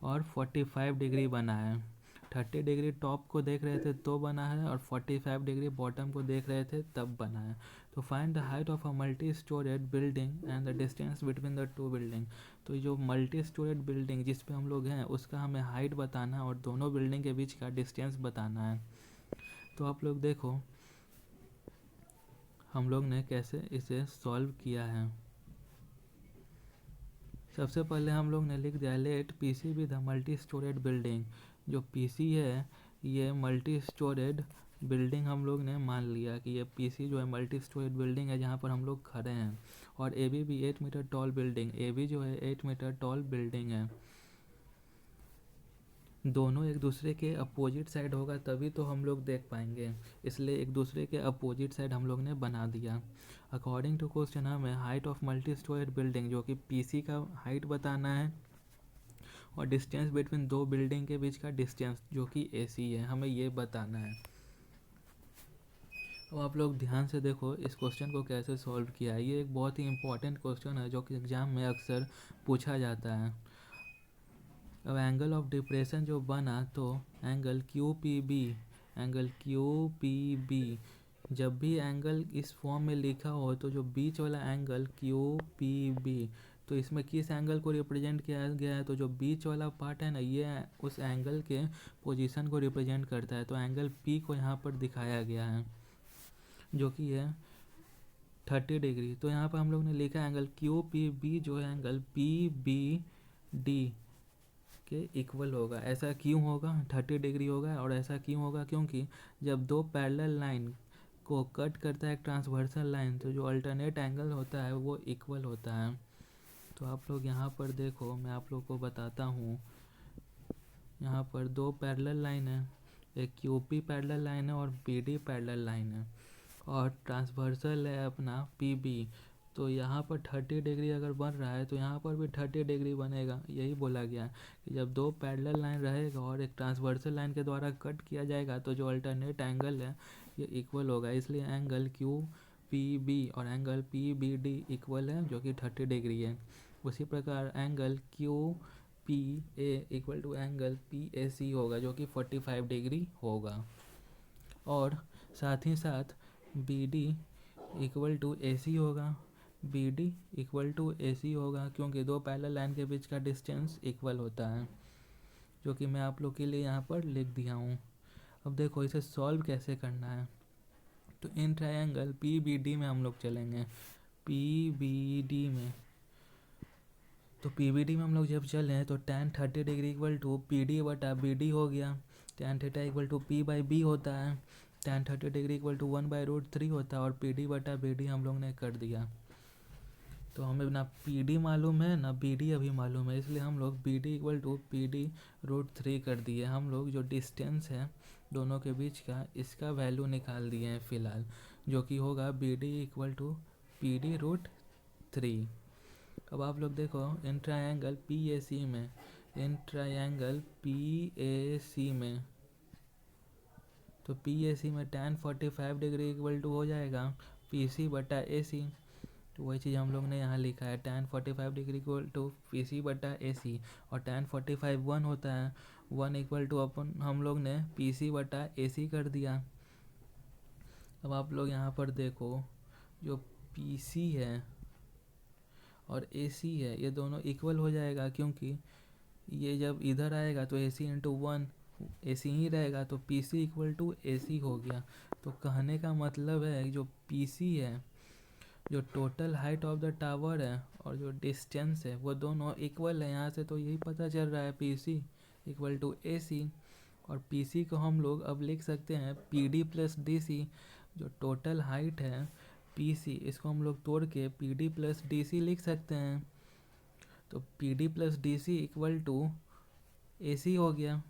और 45 डिग्री बना है। 30 डिग्री टॉप को देख रहे थे तो बना है, और 45 डिग्री बॉटम को देख रहे थे तब बना है। तो find the height of a multi storeyed building and the distance between the two building. तो जो मल्टी स्टोरेड बिल्डिंग जिस पे हम लोग हैं उसका हमें हाइट बताना है और दोनों बिल्डिंग के बीच का डिस्टेंस बताना है। तो आप लोग देखो हम लोग ने कैसे इसे सॉल्व किया है। सबसे पहले हम लोग ने लिख दिया let PC be the multi storeyed building. जो पीसी है ये मल्टी स्टोरेड बिल्डिंग हम लोग ने मान लिया कि ये पीसी जो है मल्टी स्टोरेड बिल्डिंग है जहाँ पर हम लोग खड़े हैं। और एबी भी 8 मीटर टॉल बिल्डिंग, एबी जो है 8 मीटर टॉल बिल्डिंग है। दोनों एक दूसरे के अपोजिट साइड होगा तभी तो हम लोग देख पाएंगे, इसलिए एक दूसरे के अपोजिट साइड हम लोग ने बना दिया। अकॉर्डिंग टू क्वेश्चन हमें height of multi storeyed building जो कि पीसी का हाइट बताना है और डिस्टेंस बिटवीन दो बिल्डिंग के बीच का डिस्टेंस जो कि एसी है, हमें ये बताना है। अब आप लोग ध्यान से देखो इस क्वेश्चन को कैसे सॉल्व किया है। ये एक बहुत ही इंपॉर्टेंट क्वेश्चन है जो कि एग्जाम में अक्सर पूछा जाता है। अब एंगल ऑफ डिप्रेशन जो बना तो angle Q P B, angle Q P B, जब भी एंगल इस फॉर्म में लिखा हो तो जो बीच वाला एंगल क्यू पी बी, तो इसमें किस एंगल को रिप्रेजेंट किया गया है, तो जो बीच वाला पार्ट है ना ये उस एंगल के पोजीशन को रिप्रेजेंट करता है। तो एंगल पी को यहाँ पर दिखाया गया है जो कि है 30 डिग्री। तो यहाँ पर हम लोग ने लिखा एंगल क्यू पी बी जो है एंगल पी बी डी के इक्वल होगा। ऐसा क्यों होगा 30 डिग्री होगा, और ऐसा क्यों होगा क्योंकि जब दो पैरेलल लाइन को कट करता है एक ट्रांसवर्सल लाइन तो जो अल्टरनेट एंगल होता है वो इक्वल होता है। तो आप लोग यहाँ पर देखो, मैं आप लोग को बताता हूँ। यहाँ पर दो पैरेलल लाइन है, एक क्यूपी पैरेलल लाइन है और पीडी पैरेलल लाइन है, और ट्रांसवर्सल है अपना पीबी। तो यहाँ पर 30 डिग्री अगर बन रहा है तो यहाँ पर भी 30 डिग्री बनेगा। यही बोला गया है कि जब दो पैरेलल लाइन रहेगा और एक ट्रांसवर्सल लाइन के द्वारा कट किया जाएगा तो जो अल्टरनेट एंगल है ये इक्वल होगा। इसलिए एंगल क्यू पी बी और angle P B D equal है जो कि 30 डिग्री है। उसी प्रकार angle Q P A equal to angle P A C होगा जो कि 45 डिग्री होगा। और साथ ही साथ B D equal to A C होगा, B D equal to A C होगा क्योंकि दो पैरेलल लाइन के बीच का डिस्टेंस इक्वल होता है, जो कि मैं आप लोग के लिए यहाँ पर लिख दिया हूँ। अब देखो इसे सॉल्व कैसे करना है। तो इन ट्रायंगल पी बी डी में हम लोग चलेंगे। पी बी डी में, तो पी बी डी में हम लोग जब चलें तो tan 30 degree equal to P D बटा बी डी हो गया। tan theta equal to P by B होता है। tan 30 डिग्री इक्वल टू 1/√3 होता है और पी डी बटा बी डी हम लोग ने कर दिया। तो हमें ना पी डी मालूम है ना बी डी अभी मालूम है, इसलिए हम लोग B D equal to P D √3 कर दिए। हम लोग जो डिस्टेंस है दोनों के बीच का इसका वैल्यू निकाल दिए हैं फ़िलहाल, जो कि होगा B D equal to P D √3। अब आप लोग देखो इन ट्रायंगल पी ए सी में, इन ट्रायंगल पी ए सी में, तो पी ए सी में tan 45 डिग्री इक्वल टू हो जाएगा पी सी बटा ए सी। तो वही चीज़ हम लोग ने यहाँ लिखा है tan 45 degree equal to P C बटा ए सी, और tan 45 1 होता है, 1 इक्वल टू अपन हम लोग ने पी सी बटा ए सी कर दिया। अब आप लोग यहाँ पर देखो जो पी सी है और ए सी है ये दोनों इक्वल हो जाएगा, क्योंकि ये जब इधर आएगा तो ए सी इंटू 1 ए सी ही रहेगा, तो P C equal to A C हो गया। तो कहने का मतलब है जो पी सी है, जो total height of the tower है और जो डिस्टेंस है वो दोनों इक्वल है। यहाँ से तो यही पता चल रहा है P C equal to A सी, और पी सी को हम लोग अब लिख सकते हैं P D plus D C. जो टोटल हाइट है पी सी इसको हम लोग तोड़ के P D plus D C लिख सकते हैं। तो P D plus D C equal to A C हो गया,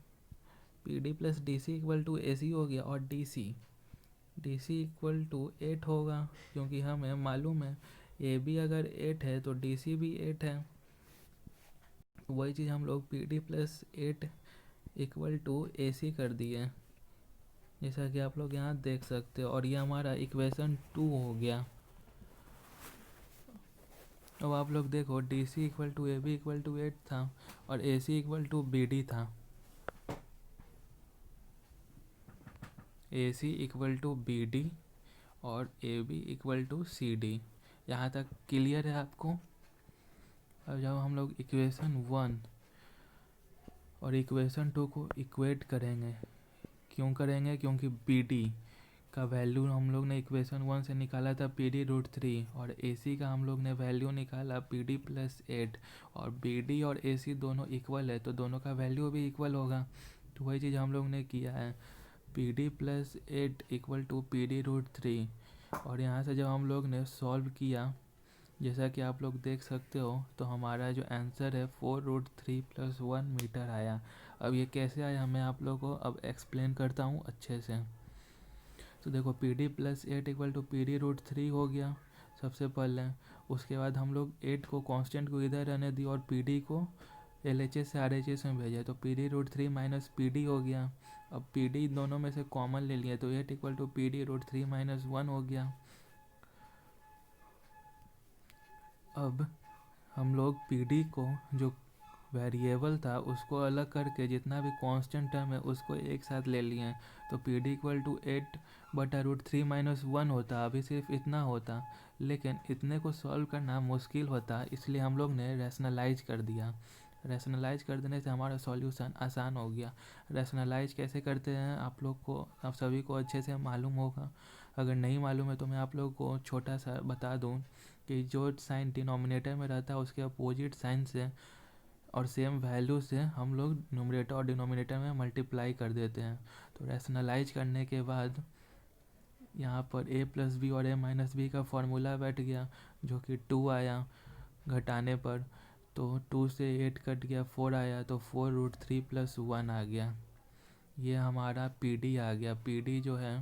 P D plus D C equal to A C हो गया, और डी सी इक्वल टू 8 होगा, क्योंकि हमें मालूम है ए बी अगर 8 है तो डी सी भी 8 है। वही चीज़ हम लोग P D plus 8 equal to A C कर दिए, जैसा कि आप लोग यहाँ देख सकते हो, और ये हमारा इक्वेशन 2 हो गया। अब आप लोग देखो D C equal to A B equal to 8 था और A C equal to B D था। A C equal to B D और A B equal to C D. यहाँ तक क्लियर है आपको। अब जब हम लोग इक्वेशन 1 और इक्वेशन 2 को इक्वेट करेंगे, क्यों करेंगे, क्योंकि बी डी का वैल्यू हम लोग ने इक्वेशन 1 से निकाला था पी डी √3, और ए सी का हम लोग ने वैल्यू निकाला पी डी प्लस 8, और बी डी और ए सी दोनों इक्वल है तो दोनों का वैल्यू भी इक्वल होगा। तो वही चीज़ हम लोग ने किया है, P D plus 8 equal to P D root 3। और यहाँ से जब हम लोग ने सॉल्व किया, जैसा कि आप लोग देख सकते हो, तो हमारा जो आंसर है 4√3 + 1 मीटर आया। अब ये कैसे आया मैं आप लोगों को अब एक्सप्लेन करता हूँ अच्छे से। तो देखो P D plus 8 equal to P D root 3 हो गया सबसे पहले। उसके बाद हम लोग 8 को कांस्टेंट को इधर रहने दी और पी डी को एल एच एस से आर एच एस में भेजा, तो P D root 3 minus P D हो गया। अब पी डी दोनों में से कॉमन ले लिया, तो 8 equal to P D root 3 minus 1 हो गया। अब हम लोग पी डी को जो वेरिएबल था उसको अलग करके जितना भी कांस्टेंट टर्म है उसको एक साथ ले लिए, तो P D equal to 8/√3 minus 1 होता। अभी सिर्फ इतना होता, लेकिन इतने को सॉल्व करना मुश्किल होता, इसलिए हम लोग ने रैशनलाइज कर दिया। रैशनलाइज कर देने से हमारा सॉल्यूशन आसान हो गया। रैशनलाइज कैसे करते हैं आप सभी को अच्छे से मालूम होगा। अगर नहीं मालूम है तो मैं आप लोगों को छोटा सा बता दूं कि जो साइन डिनोमिनेटर में रहता है उसके अपोजिट साइन से और सेम वैल्यू से हम लोग न्यूमरेटर और डिनोमिनेटर में मल्टीप्लाई कर देते हैं। तो रैशनलाइज करने के बाद यहाँ पर a + b और a - b का फॉर्मूला बैठ गया, जो कि 2 आया घटाने पर। तो 2 से 8 कट गया, 4 आया, तो 4√3 + 1 आ गया। ये हमारा PD आ गया। PD जो है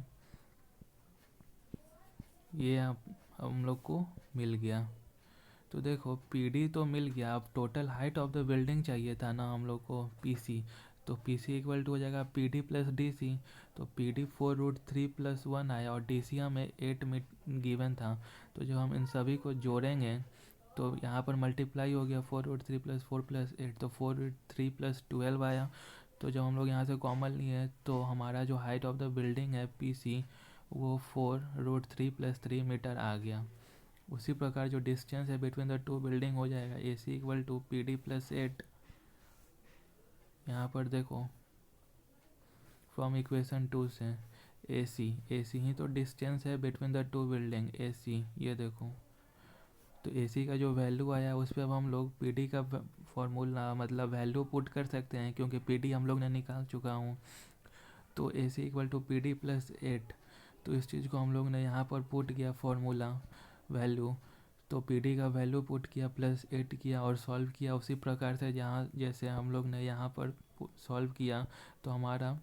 ये हम लोग को मिल गया। तो देखो PD तो मिल गया, अब total height of the building चाहिए था ना हम लोग को, PC। तो PC इक्वल टू हो जाएगा PD + DC। तो PD 4√3 + 1 आया और DC हमें 8 गिवन था। तो जो हम इन सभी को जोड़ेंगे तो यहाँ पर मल्टीप्लाई हो गया, 4√3 + 4 + 8, तो 4√3 + 12 आया। तो जब हम लोग यहाँ से कॉमन लिए तो हमारा जो हाइट ऑफ द बिल्डिंग है PC वो 4√3 + 3 मीटर आ गया। उसी प्रकार जो डिस्टेंस है बिटवीन द टू बिल्डिंग हो जाएगा AC इक्वल टू PD + 8। यहाँ पर देखो फ्रॉम इक्वेशन 2 से AC ही तो डिस्टेंस है between the two building AC, ये देखो। तो AC का जो वैल्यू आया उस पर अब हम लोग PD का फॉर्मूला मतलब वैल्यू पुट कर सकते हैं, क्योंकि PD हम लोग ने निकाल चुका हूँ। तो AC इक्वल टू PD + 8। तो इस चीज़ को हम लोग ने यहाँ पर पुट किया फॉर्मूला वैल्यू। तो PD का वैल्यू पुट किया +8 किया और सॉल्व किया उसी प्रकार से जहाँ जैसे हम लोग ने यहाँ पर सॉल्व किया। तो हमारा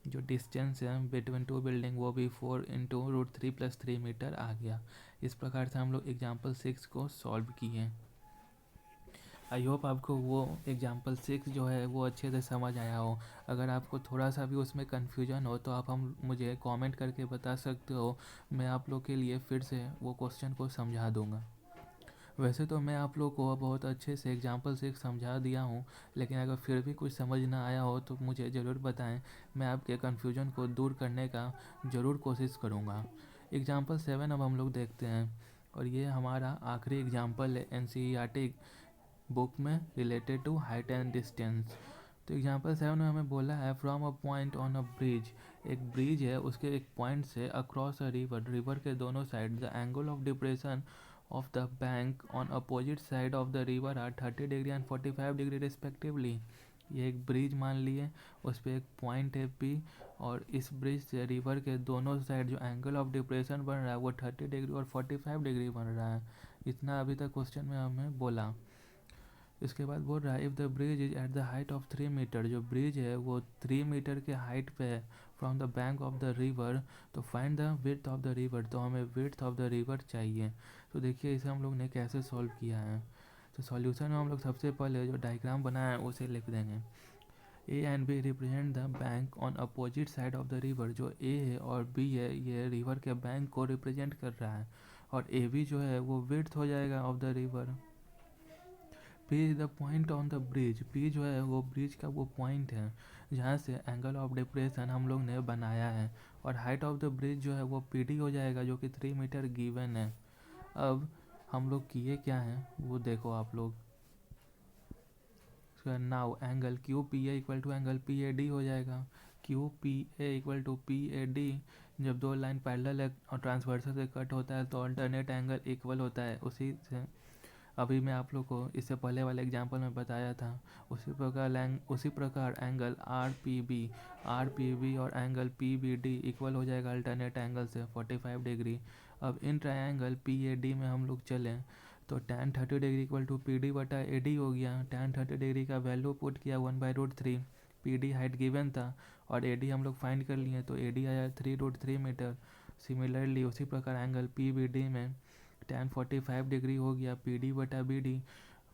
जो डिस्टेंस है बिटवीन टू बिल्डिंग वो भी 4 × √3 + 3 मीटर आ गया। इस प्रकार से हम लोग एग्जाम्पल 6 को सॉल्व किए। आई होप आपको वो एग्जाम्पल 6 जो है वो अच्छे से समझ आया हो। अगर आपको थोड़ा सा भी उसमें कन्फ्यूजन हो तो आप मुझे कमेंट करके बता सकते हो, मैं आप लोग के लिए फिर से वो क्वेश्चन को समझा दूंगा। वैसे तो मैं आप लोग को बहुत अच्छे से एग्जाम्पल 6 समझा दिया हूँ, लेकिन अगर फिर भी कुछ समझ ना आया हो तो मुझे ज़रूर बताएं, मैं आपके कन्फ्यूजन को दूर करने का ज़रूर कोशिश करूँगा। एग्जाम्पल 7 अब हम लोग देखते हैं, और ये हमारा आखिरी एग्जाम्पल है NCERT बुक में related to height and distance. तो एग्जाम्पल 7 में हमें बोला है from a point on a bridge. एक ब्रिज है, उसके एक पॉइंट से अक्रॉस अ रिवर के दोनों side the angle of depression of the bank on opposite side of the river are 30 degree and 45 degree respectively. ये एक ब्रिज मान लिए, उस पर एक पॉइंट है P, और इस ब्रिज से रिवर के दोनों साइड जो एंगल ऑफ डिप्रेशन बन रहा है वो 30 डिग्री और 45 डिग्री बन रहा है। इतना अभी तक क्वेश्चन में हमें बोला। इसके बाद बोल रहा है if the bridge is at the height of 3 metre, जो ब्रिज है वो 3 मीटर के हाइट पे है from the bank of the river, तो find the width of the river. तो हमें विड्थ ऑफ द रिवर चाहिए। तो देखिए इसे हम लोग ने कैसे सॉल्व किया है। तो सॉल्यूशन में हम लोग सबसे पहले जो डायग्राम बनाया है उसे लिख देंगे। A and B represent the bank on opposite side of the river. जो A है और B है ये रिवर के बैंक को रिप्रेजेंट कर रहा है, और AB जो है वो विड्थ हो जाएगा of the river. P is the point on the bridge. P जो है वो ब्रिज का वो पॉइंट है जहाँ से एंगल ऑफ डिप्रेशन हम लोग ने बनाया है, और हाइट ऑफ द ब्रिज जो है वो PD हो जाएगा, जो कि 3 मीटर गिवन है। अब हम लोग किए क्या हैं वो देखो आप लोग। Now angle QPA equal to angle PAD हो जाएगा। QPA इक्वल टू PAD, जब दो लाइन पैरेलल है और ट्रांसवर्सल से कट होता है तो अल्टरनेट एंगल इक्वल होता है। उसी से अभी मैं आप लोग को इससे पहले वाले एग्जाम्पल में बताया था, उसी प्रकार एंगल आर पी बी और angle P B D equal हो जाएगा अल्टरनेट एंगल से 45 डिग्री। अब इन ट्रायंगल पी ए डी में हम लोग चलें तो tan 30 degree equal to P D बटा ए डी हो गया। tan 30 डिग्री का वैल्यू पुट किया 1/√3, पी डी हाइट गिवन था और ए डी हम लोग फाइंड कर लिए, तो ए डी आया 3√3 मीटर। सिमिलरली उसी प्रकार एंगल पी बी डी में tan 45 डिग्री हो गया पी डी बटा B D.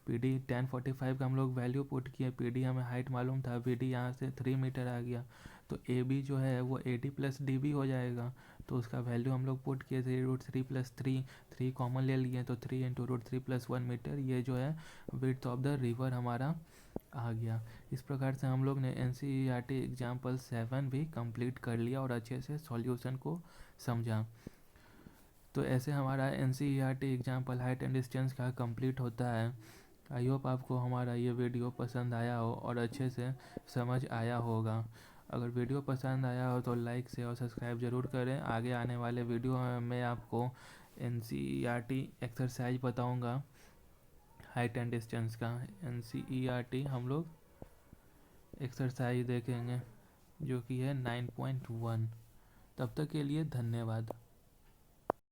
P D tan 45 का हम लोग वैल्यू पुट किए, पी डी हमें हाइट मालूम था, बी डी यहाँ से 3 मीटर आ गया, तो ए बी जो है वो A D plus D B हो जाएगा। तो उसका वैल्यू हम लोग पुट किए 3√3 प्लस 3 कॉमन ले लिए, तो 3 इंटू √3 प्लस 1 मीटर, ये जो है विड्थ ऑफ द रिवर हमारा आ गया। इस प्रकार से हम लोग ने NCERT एग्जाम्पल 7 भी कंप्लीट कर लिया और अच्छे से सॉल्यूशन को समझा। तो ऐसे हमारा NCERT example height and distance का कंप्लीट होता है। आई होप आपको हमारा ये वीडियो पसंद आया हो और अच्छे से समझ आया होगा। अगर वीडियो पसंद आया हो तो लाइक से और सब्सक्राइब ज़रूर करें। आगे आने वाले वीडियो में मैं आपको NCERT एक्सरसाइज बताऊंगा हाइट एंड डिस्टेंस का। NCERT हम लोग एक्सरसाइज देखेंगे जो कि है 9.1। तब तक के लिए धन्यवाद।